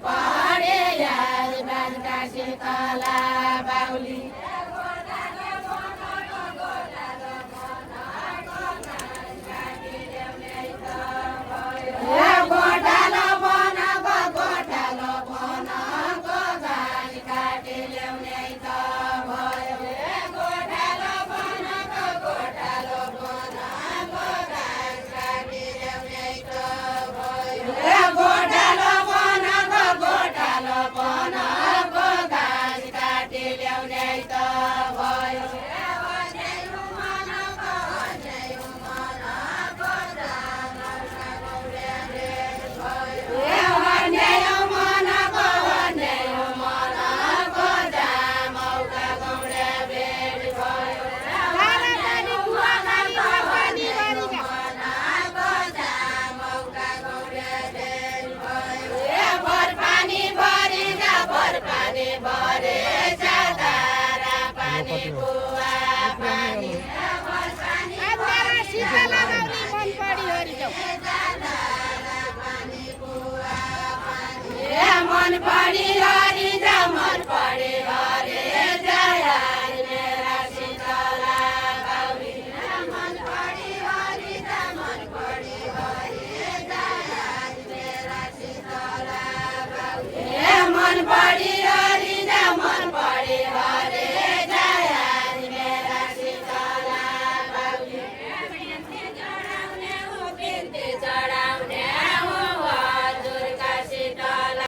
पढे यार बाजका शीतला बाहुली गोठालो बनाको घाँस काटी ल्याउने त भयो गोठालो बनाको घाँस काटी ल्याउने त भयो गोठालो बनाको घाँस काटी ल्याउने त भयो मन पढी